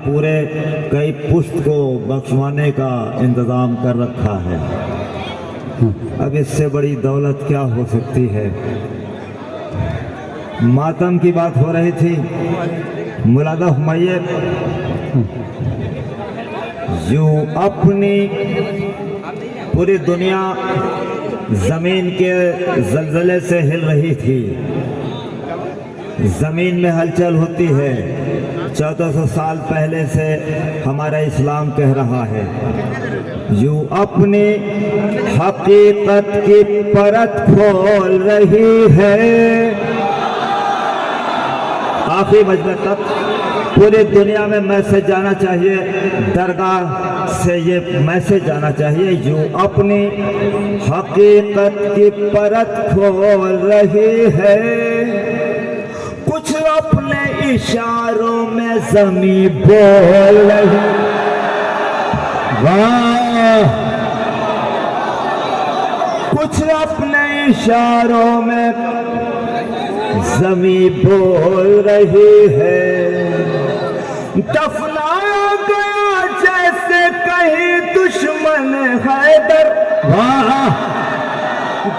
पूरे कई पुश्त को बख्शवाने का इंतज़ाम कर रखा है। अब इससे बड़ी दौलत क्या हो सकती है। मातम की बात हो रही थी। मुलादा हुमायूं यूं अपनी पूरी दुनिया जमीन के जलजले से हिल रही थी। जमीन में हलचल होती है। 1400 साल पहले से हमारा इस्लाम कह रहा है, यूं अपनी हकीकत की परत खोल रही है। आखिरी मजमे तक पूरी दुनिया में मैसेज जाना चाहिए, दरगाह से ये मैसेज जाना चाहिए, यूं अपनी हकीकत की परत खोल रही है। कुछ अपने इशारों में ज़मीं बोल रही। वाह! कुछ अपने इशारों में ज़मीं बोल रही है। दफनाया गया जैसे कहीं दुश्मन हैदर। वाह!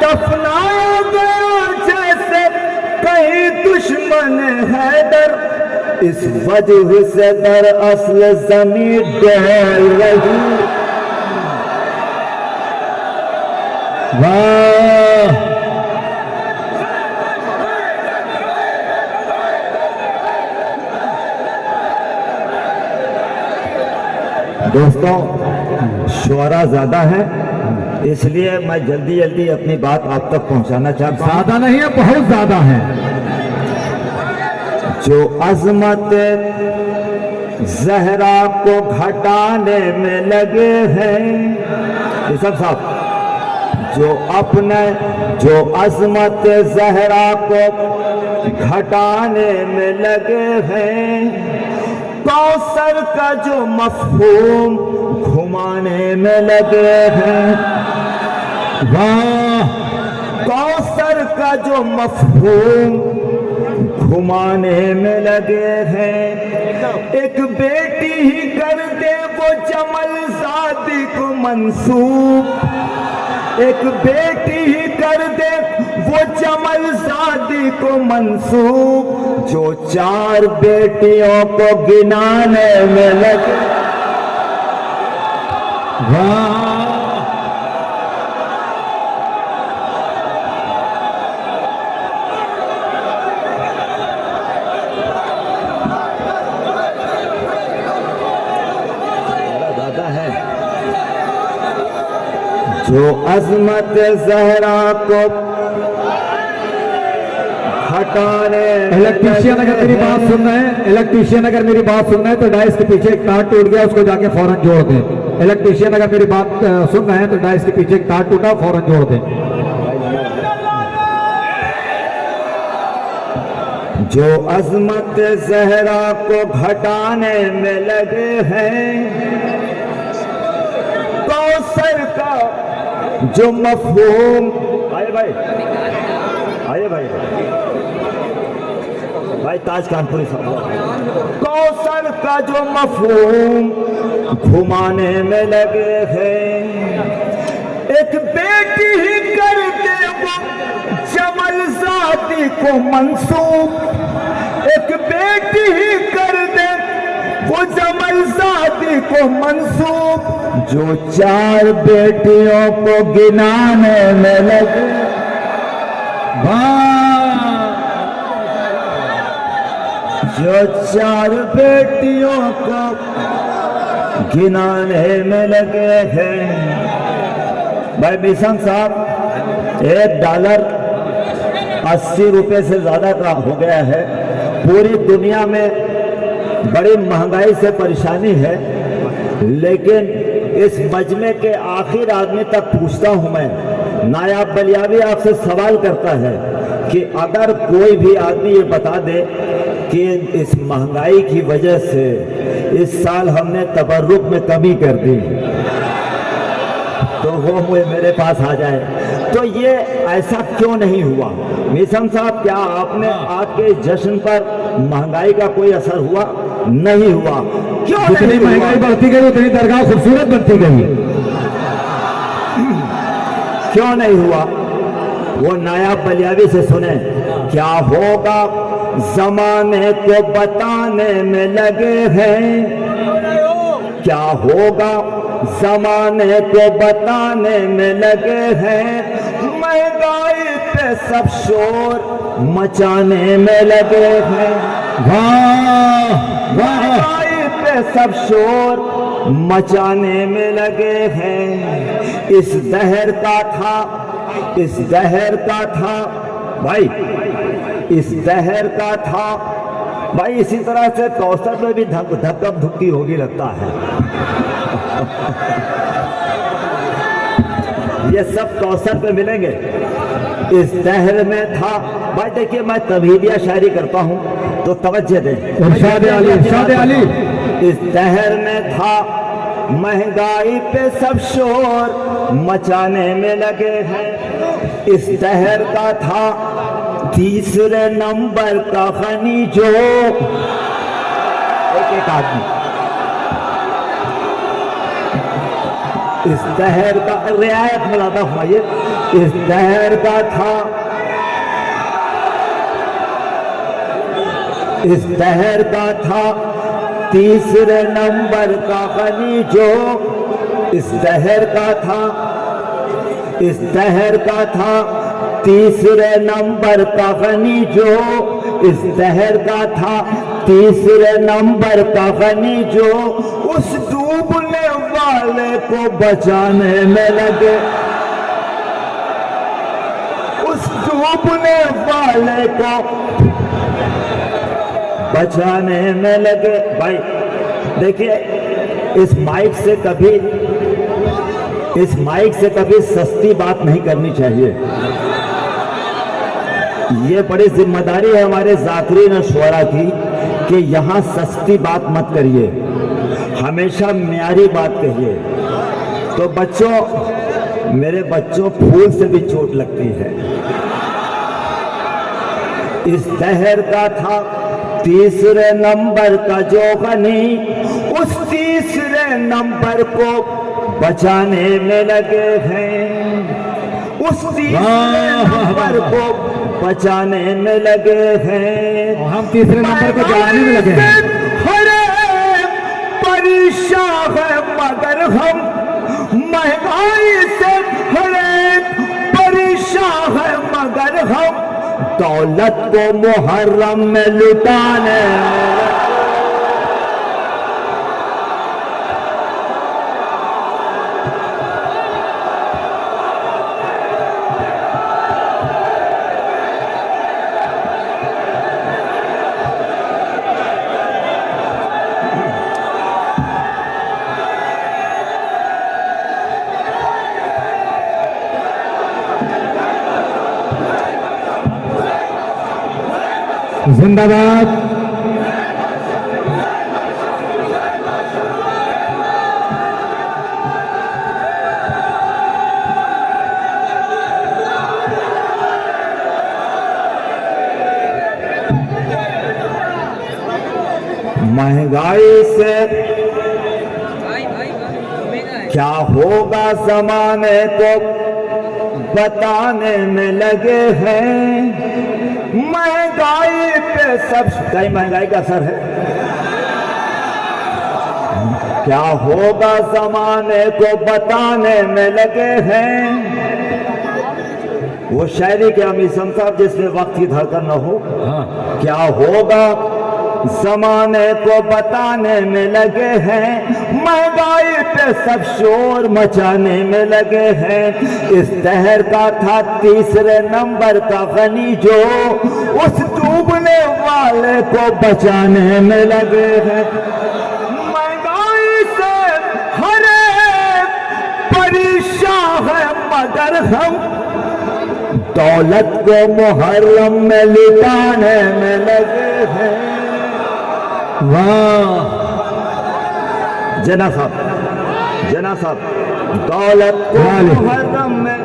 दफनाया गया जैसे कहीं दुश्मन हैदर। इस वजह से दरअसल ज़मीं डोल रही। वाह! दोस्तों, शुरा ज़्यादा है, इसलिए मैं जल्दी जल्दी अपनी बात आप तक पहुंचाना चाहता हूं। ज़्यादा नहीं है, बहुत ज़्यादा है। जो अजमत ज़हरा को घटाने में लगे हैं, ये सब साहब, जो अजमत ज़हरा को घटाने में लगे हैं, कौसर का जो मफ़हूम घुमाने में लगे हैं। वाह! कौसर का जो मफ़हूम घुमाने में लगे हैं। एक बेटी ही कर दे वो जमलज़ादी को मंसूब। एक बेटी ही कर दे वो जमलज़ादी को मंसूब, जो 4 बेटियों को गिनाने में लगे। वाह! जो अजमत ज़हरा को हटाने। इलेक्ट्रीशियन अगर मेरी बात सुन रहे हैं, इलेक्ट्रीशियन अगर मेरी बात सुन रहे हैं तो डाइस के पीछे एक तार टूट गया, उसको जाके फौरन जोड़ दें। इलेक्ट्रीशियन अगर मेरी बात सुन रहे हैं तो डाइस के पीछे एक तार टूटा, फौरन जोड़ दें। जो अजमत ज़हरा को घटाने में लगे हैं, कौसर का जो मफ़हूम। आइए भाई, आइए भाई, भाई ताज कानपुरी साहब। कौसर का जो मफ़हूम घुमाने में लगे हैं। एक बेटी ही कर दे वो जमलज़ादी को मंसूब। एक बेटी ही कर दे वो जमलज़ादी को मंसूब, जो 4 बेटियों को गिनाने में लगे। वाह! जो 4 बेटियों को गिनाने में लगे हैं। भाई मिशन साहब, $1 80 रुपए से ज्यादा का हो गया है। पूरी दुनिया में बड़ी महंगाई से परेशानी है, लेकिन इस मजमे के आखिर आदमी तक पूछता हूं मैं, नायाब बलियावी आपसे सवाल करता है कि अगर कोई भी आदमी ये बता दे कि इस महंगाई की वजह से इस साल हमने तबर्रुक में कमी कर दी, तो वो मेरे पास आ जाए। तो ये ऐसा क्यों नहीं हुआ? मिशन साहब, क्या आपने आज के जश्न पर महंगाई का कोई असर हुआ? नहीं हुआ। क्यों जितनी नहीं हुआ? महंगाई बढ़ती गई उतनी दरगाह खूबसूरत बनती गई। क्यों नहीं हुआ? वो नायाब बलियावी से सुने। क्या होगा जमाने को बताने में लगे हैं, क्या होगा जमाने को बताने में लगे हैं, महंगाई पे सब शोर मचाने में लगे हैं। वाह वाह, महंगाई पे सब शोर मचाने में लगे हैं। इस दहर का था, इस दहर का था भाई, इस दहर का था भाई। इसी तरह से कौसर में भी धक्कम धुक्की होगी लगता है। ये सब कौसर पे मिलेंगे। इस दहर में था भाई। देखिए मैं तबहीदिया शायरी करता हूं तो तवज्जो दें। इरशाद अली, इरशाद अली। इस दहर में था, महंगाई पे सब शोर मचाने में लगे हैं। इस दहर का था तीसरे नंबर का खनी जो एक आदमी। इस दहर का रियायत मिलाता फरमाइए। इस दहर का था, इस दहर का था तीसरे नंबर का खनी जो। इस दहर का था, इस दहर का था तीसरे नंबर का खनी जो। इस दहर का था तीसरे नंबर का खनी जो। उस डूबने वाले को बचाने में लगे, उस डूबने वाले को बचाने में लगे। भाई देखिए, इस माइक से कभी, इस माइक से कभी सस्ती बात नहीं करनी चाहिए। ये बड़ी जिम्मेदारी है हमारे ज़ाकिरीन शुरा की कि यहाँ सस्ती बात मत करिए, हमेशा म्यारी बात कहिए। तो बच्चों, मेरे बच्चों, फूल से भी चोट लगती है। इस दहर का था तीसरे नंबर का जो गनी, उस तीसरे नंबर को बचाने में लगे हैं। उस तीसरे नंबर को बचाने में लगे हैं। और हम तीसरे नंबर को जलाने में लगे हैं। परेशान है मगर हम महंगाई से हरे परेशान है मगर हम दौलत को मुहर्रम में लुटाने। जिंदाबाद। महंगाई से क्या होगा जमाने को बताने में लगे हैं। महंगाई पे सब, कई महंगाई का असर है। क्या होगा जमाने को बताने में लगे हैं। वो शायरी के अमीसम साहब जिसमें वक्त की धड़कन न हो। क्या होगा जमाने को बताने में लगे हैं। महंगाई पे सब शोर मचाने में लगे हैं। इस दहर का था तीसरे नंबर का गनी जो, उस डूबने वाले को बचाने में लगे हैं। महंगाई से हरे परेशान है मगर हम दौलत को मुहर्रम में लुटाने में लगे हैं। वाह जना साहब, जना साहब, दौलत को मुहर्रम में,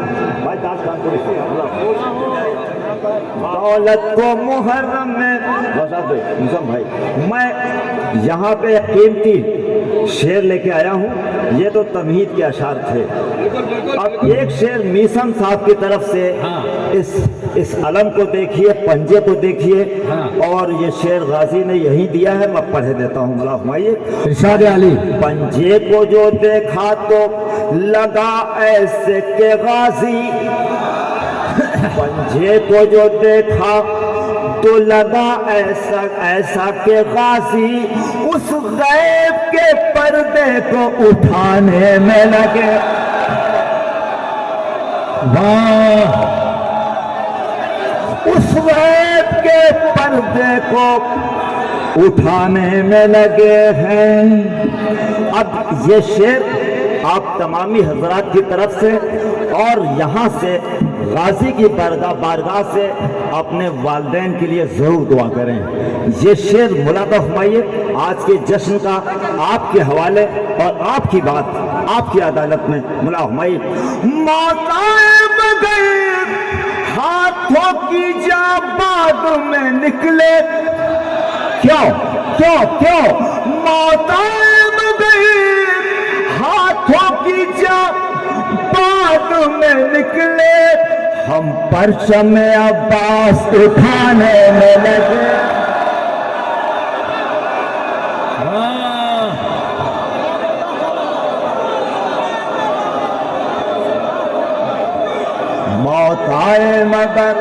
दौलत को मुहर्रम में, भाई मैं यहाँ पे कीमती शेर लेके आया हूँ। ये तो तमहीद के अशार थे। अब एक शेर मीसम साहब की तरफ से इस अलम को देखिए, पंजे को देखिए, और ये शेर गाजी ने यही दिया है। मैं पढ़े देता हूँ, मला हुमाइए। इरशाद अली। पंजे को जो देखा तो लगा ऐसे के गाजी, पंजे को जो देखा तो लगा ऐसा ऐसा के गाजी, उस गैब के पर्दे को उठाने में लगे। वाह, उस गैब के पर्दे को उठाने में लगे हैं। अब ये शेर आप तमामी हजरात की तरफ से और यहाँ से गाजी की बारगाह से अपने वालिदैन के लिए जरूर दुआ करें। ये शेर मुलादा फरमाइए आज के जश्न का आपके हवाले और आपकी बात आपकी अदालत में मुला फरमाइए। मौताए बगैर हाथों की जा बाद में निकले, क्यों क्यों क्यों? मौताए बगैर हाथों की जा बाद में निकले, हम परचम अब्बास उठाने में लगे। मौत आए मगर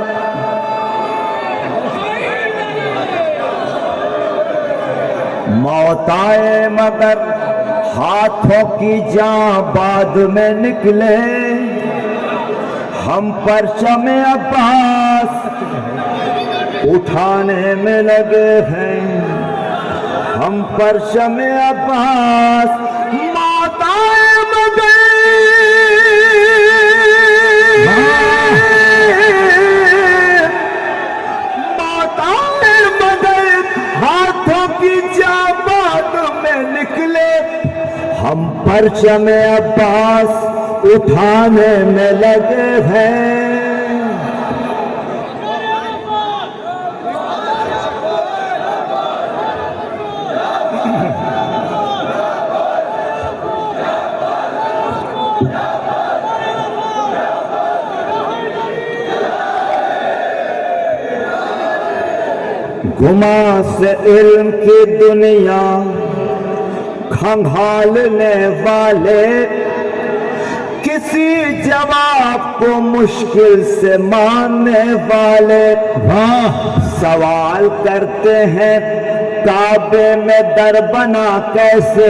मौत आए मगर हाथों की जान बाद में निकले, हम परचम अब्बास उठाने में लगे हैं। हम परचम अब्बास मौत आए मगर मौत आए मगर हाथों की जान बाद में निकले, हम परचम अब्बास उठाने में लगे हैं। गुमा से इल्म की दुनिया खंगालने वाले, किसी जवाब को मुश्किल से मानने वाले, वाह, सवाल करते हैं काबे में दर बना कैसे।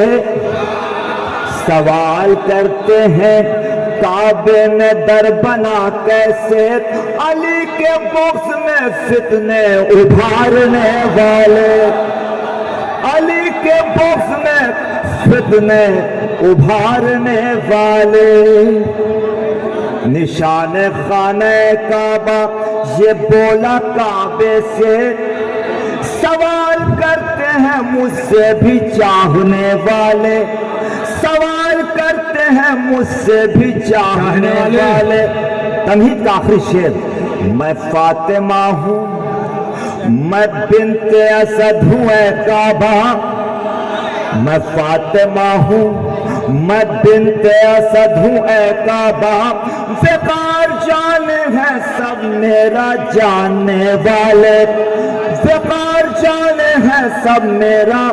सवाल करते हैं काबे में दर बना कैसे, अली के बॉक्स में फितने उभारने वाले, अली के बॉक्स में फितने उभारने वाले। निशान खाने काबा ये बोला काबे से, सवाल करते हैं मुझसे भी चाहने वाले, सवाल करते हैं मुझसे भी चाहने वाले। तमहीद का आखिरी शेर, मैं फातिमा हूँ, मैं बिन्ते असद हूँ ए काबा, मैं फातिमा हूँ, मैं बिन्ते असद हूँ ए काबा, बेकार जाने हैं सब मेरा जानने वाले, बेकार जाने हैं सब मेरा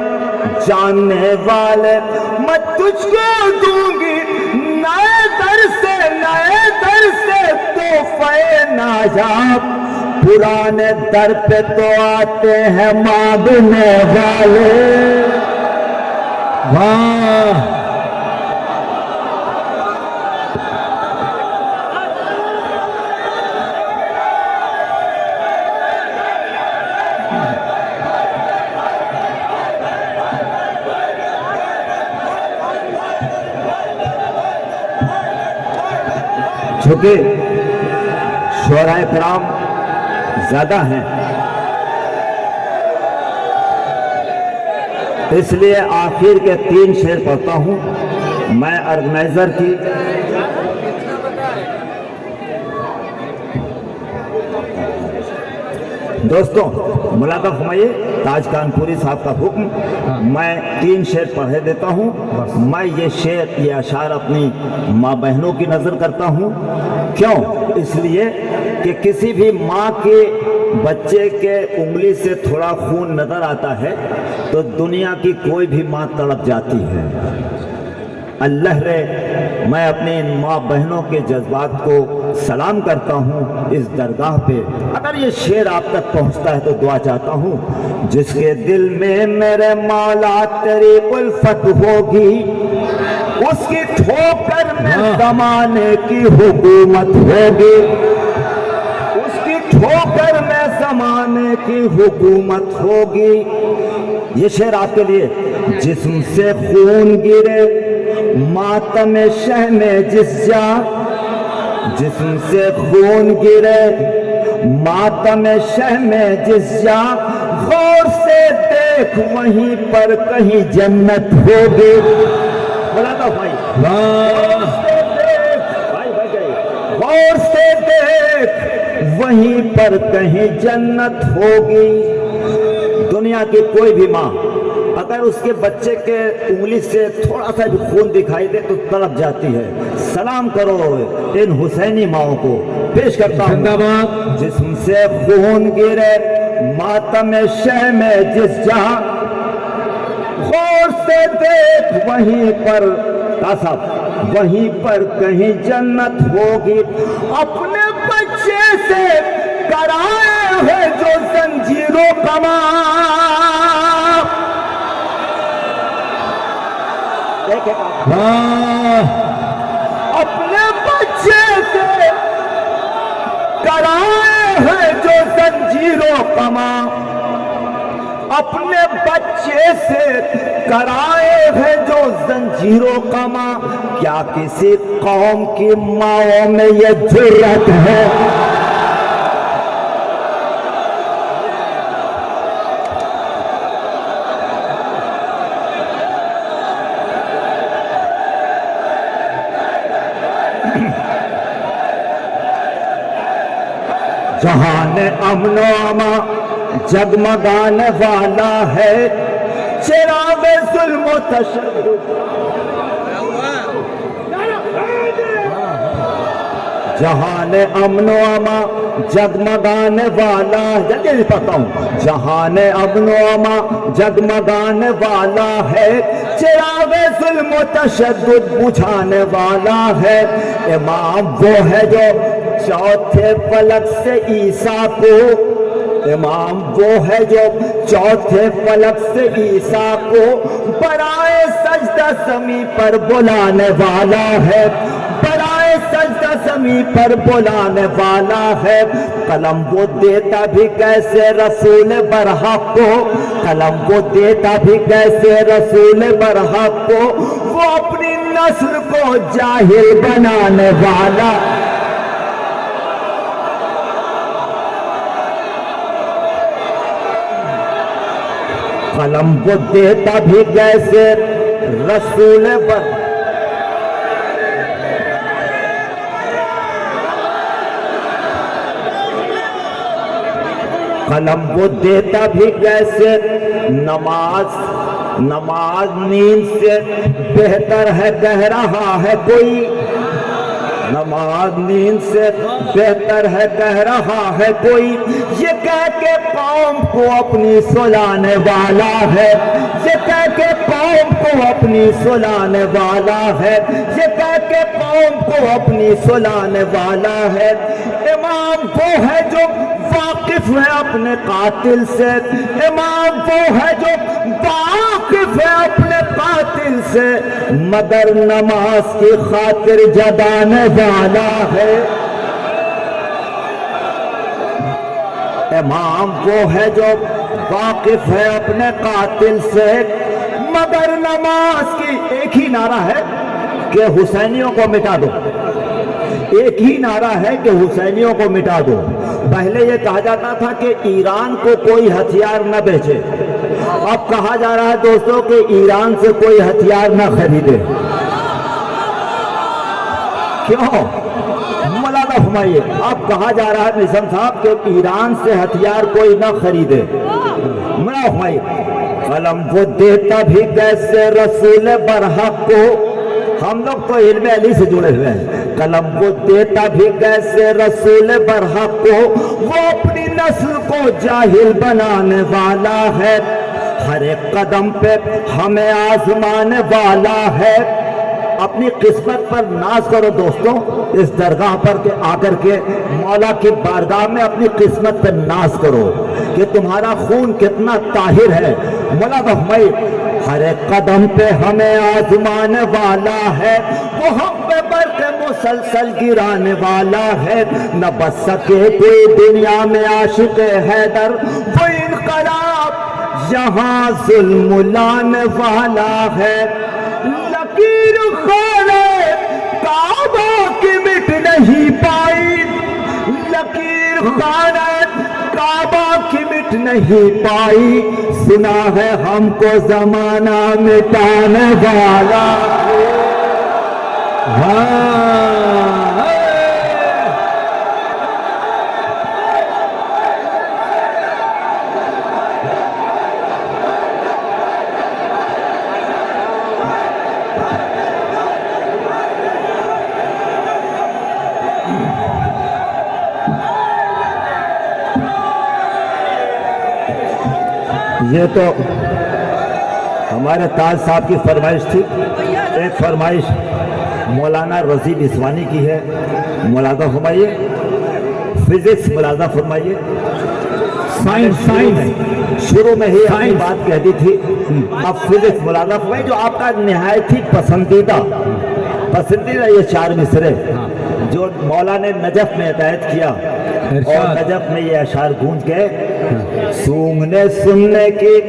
जानने वाले। मैं तुझको दूंगी नए दर से तोहफे नायाब, पुराने दर पे तो आते हैं मांगने वाले। वाह, चूंकि शोराए कराम ज्यादा हैं, इसलिए आखिर के 3 शेर पढ़ता हूं। मैं ऑर्गेनाइजर की दोस्तों मुलाकात फरमाइए ताज कानपुरी साहब का हुक्म। मैं 3 शेर पढ़े देता हूँ। मैं ये शेर ये अशार अपनी माँ बहनों की नज़र करता हूँ। क्यों? इसलिए कि किसी भी माँ के बच्चे के उंगली से थोड़ा खून नज़र आता है तो दुनिया की कोई भी माँ तड़प जाती है। अल्लाह रे, मैं अपने इन माँ बहनों के जज्बात को सलाम करता हूँ इस दरगाह पे। अगर ये शेर आप तक पहुँचता है तो दुआ चाहता हूँ। जिसके दिल में मेरे मौला तेरी उल्फत होगी, उसकी ठोकर में जमाने की हुकूमत होगी, उसकी ठोकर में जमाने की हुकूमत होगी। ये शेर आपके लिए। जिस्म से खून गिरे मातम शह में जिस जा, जिस्म से खून गिरे मातम शह में जिस जा, गौर से देख वहीं पर कहीं जन्नत होगी। बोला था भाई, गौर से देख, गौर से देख वहीं पर कहीं जन्नत होगी। दुनिया की कोई भी माँ अगर उसके बच्चे के उंगली से थोड़ा सा भी खून दिखाई दे तो तड़प जाती है। सलाम करो इन हुसैनी माओं को। पेश करता हूँ। जिस्म से खून गिरे मातम शह में जिस जहां, गौर से देख वहीं पर तासब वहीं पर कहीं जन्नत होगी। अपने बच्चे से कराए है जो जंजीरों कमा, अपने बच्चे से कराए हैं जो जंजीरों कमा, अपने बच्चे से कराए हैं जो जंजीरों कमा। क्या किसी कौम की माओं में ये जुर्रत है? जहान अमनो अमा जगमगाने वाला है, चिराग जुल्म तशद्दुद। जहान अमनो अमा जगमगाने वाला, जल्दी पता हूँ। जहान अमनो अमा जगमगाने वाला है, चिराग जुल्म तशद्दुद बुझाने वाला है। इमाम वो है जो चौथे फलक से ईसा को, इमाम वो है जो चौथे फलक से ईसा को बराए सजदा ज़मीं पर बुलाने वाला है, बराए सजदा ज़मीं पर बुलाने वाला है। कलम वो देता भी कैसे रसूल बरहक को, कलम वो देता भी कैसे रसूल बरहक को, वो अपनी नस्ल को जाहिल बनाने वाला। कलम वो देता भी कैसे रसूल पर, कलम वो देता भी कैसे। नमाज नमाज नींद से बेहतर है कह रहा है कोई, नमाज नींद से बेहतर है कह रहा है कोई। ये कह के कौम को अपनी सुलाने वाला है, ये कह के कौम को अपनी सुलाने वाला है, ये कह के कौम को अपनी सुलाने वाला है। इमाम वो है जो वाकिफ है अपने कातिल से, इमाम वो है जो वाकिफ है अपने कातिल से, मगर नमाज की खातिर जदाने वाला है। इमाम वो है जो वाकिफ है अपने कातिल से, मगर नमाज की एक ही नारा है कि हुसैनियों को मिटा दो, एक ही नारा है कि हुसैनियों को मिटा दो। पहले ये कहा जाता था कि ईरान को कोई हथियार न बेचे, अब कहा जा रहा है दोस्तों कि ईरान से कोई हथियार न खरीदे। क्यों? मौलाना फरमाइए, अब कहा जा रहा है निजाम साहब कि ईरान से हथियार कोई ना खरीदे। मुला फरमाइए, कलम वो देता भी कैसे रसूल बरहक को, हम लोग तो इल्म अली से जुड़े हुए हैं, कलम वो देता भी कैसे रसूल बरहक को, वो अपनी नस्ल को जाहिल बनाने वाला है, हर एक कदम पे हमें आजमाने वाला है। अपनी किस्मत पर नाज करो दोस्तों, इस दरगाह पर के आकर के मौला की बारगाह में अपनी किस्मत पर नाज करो कि तुम्हारा खून कितना ताहिर है। मौला फरमाए, हर एक कदम पे हमें आजमाने वाला है, वो हम पे बरक़े मुसलसल गिराने वाला है, न बच सके कोई दुनिया में आशिक हैदर, वो इनकलाब यहाँ जुल्म लाने वाला है। लकीर खाने काबा की मिट नहीं पाई, लकीर खाने काबा की मिट नहीं पाई, सुना है हमको जमाना मिटाने वाला। ये तो हमारे ताज साहब की फरमाइश थी। एक फरमाइश मौलाना रजी बिस्वानी की है, मुलाजा फरमाइए। फिजिक्स मुलाजा फरमाइए। साइंस शुरू में ही अपनी बात कह दी थी, अब फिजिक्स मुलाजा फरमाइए। जो आपका निहायत ही पसंदीदा ये 4 मिसरे जो मौला ने नजफ में हिदायत किया, और नजफ में ये अशार गूंज के, सूंघने सुनने की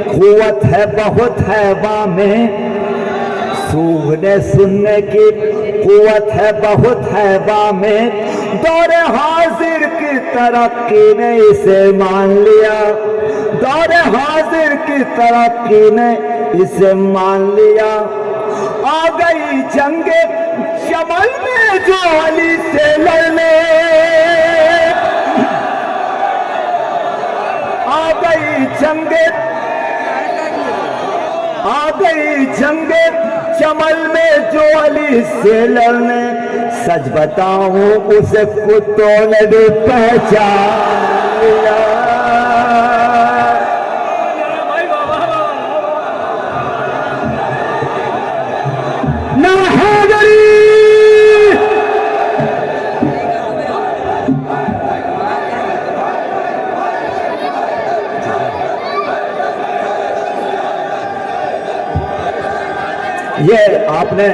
कुव्वत है बहुत हैवा में, सूंघने सुनने की कुव्वत है बहुत हैवा में, दौरे हाजिर की तरक्की ने इसे मान लिया, दौरे हाजिर की तरक्की ने इसे मान लिया। आ गई जंगे जमल में जो अली से लड़ने, आ गई जंगे जमल में जो अली से लड़ने, सच बताऊं उसे कुत्तों ने भी पहचान लिया। ये आपने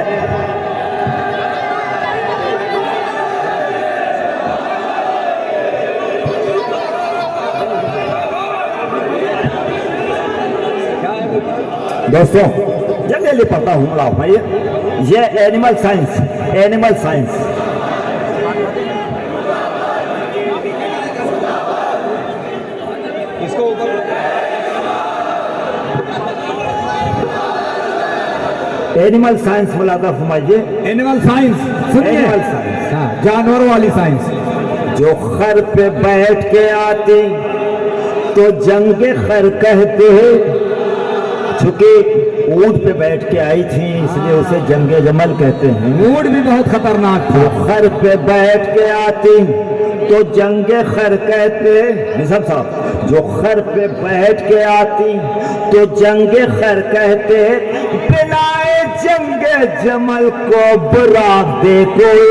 दोस्तों जल्दी पढ़ता हूँ भाई, ये एनिमल साइंस, एनिमल साइंस इसको एनिमल साइंस मुलादा फरमाइए। एनिमल साइंस सुनिए, एनिमल साइंस, जानवरों वाली साइंस। जो खर पे बैठ के आती तो जंगे खर कहते हैं, चूंकि ऊंट पे बैठ के आई थी इसलिए उसे जंगे जमल कहते हैं। ऊंट भी बहुत खतरनाक था। जो खर पे बैठ के आती तो जंगे खर कहते, निजाम साहब, जो खर पे बैठ के आती तो जंगे खर कहते, बिनाए जंगे जमल को बुराक दे कोई,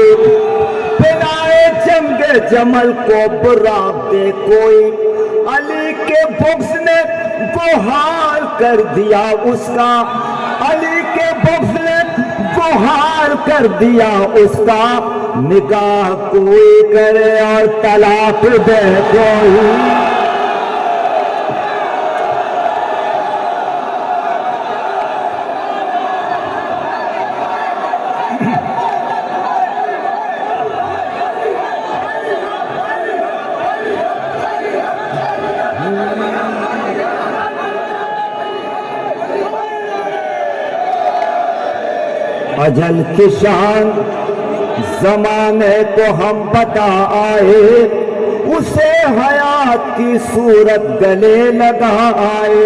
बिनाए जंगे जमल को बुराक दे कोई, अली के बुक्स ने गुहार कर दिया उसका, अली के बुक्स ने गुहार कर दिया उसका, निकाह कोई करे और तलाक दे कोई। अजल की शान जमाने को हम बता आए, उसे हयात की सूरत गले लगा आए।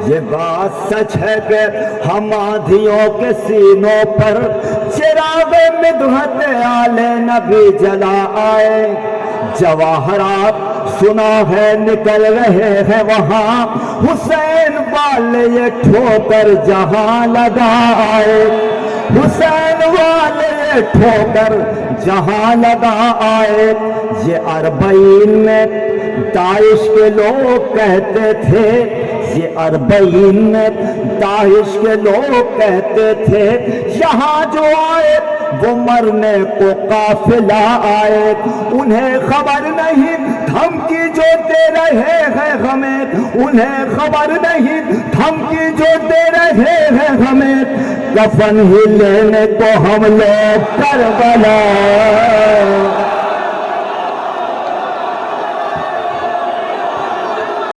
ये बात सच है कि हम आंधियों के सीनों पर चिराग मिदहत आले नबी जला आए। जवाहरात सुना है निकल रहे हैं वहां, हुसैन वाले ये ठोकर जहां लगा आए। हुसैन वाले ठोकर जहां लगा आए। ये अरबईन में दाइश के लोग कहते थे, ये अरबईन में दाइश के लोग कहते थे, यहाँ जो आए वो मरने को काफिला आए। उन्हें खबर नहीं धमकी जो दे रहे हैं हमें, उन्हें खबर नहीं धमकी जो दे रहे हैं हमें। कफन ही लेने को हम लोग करबला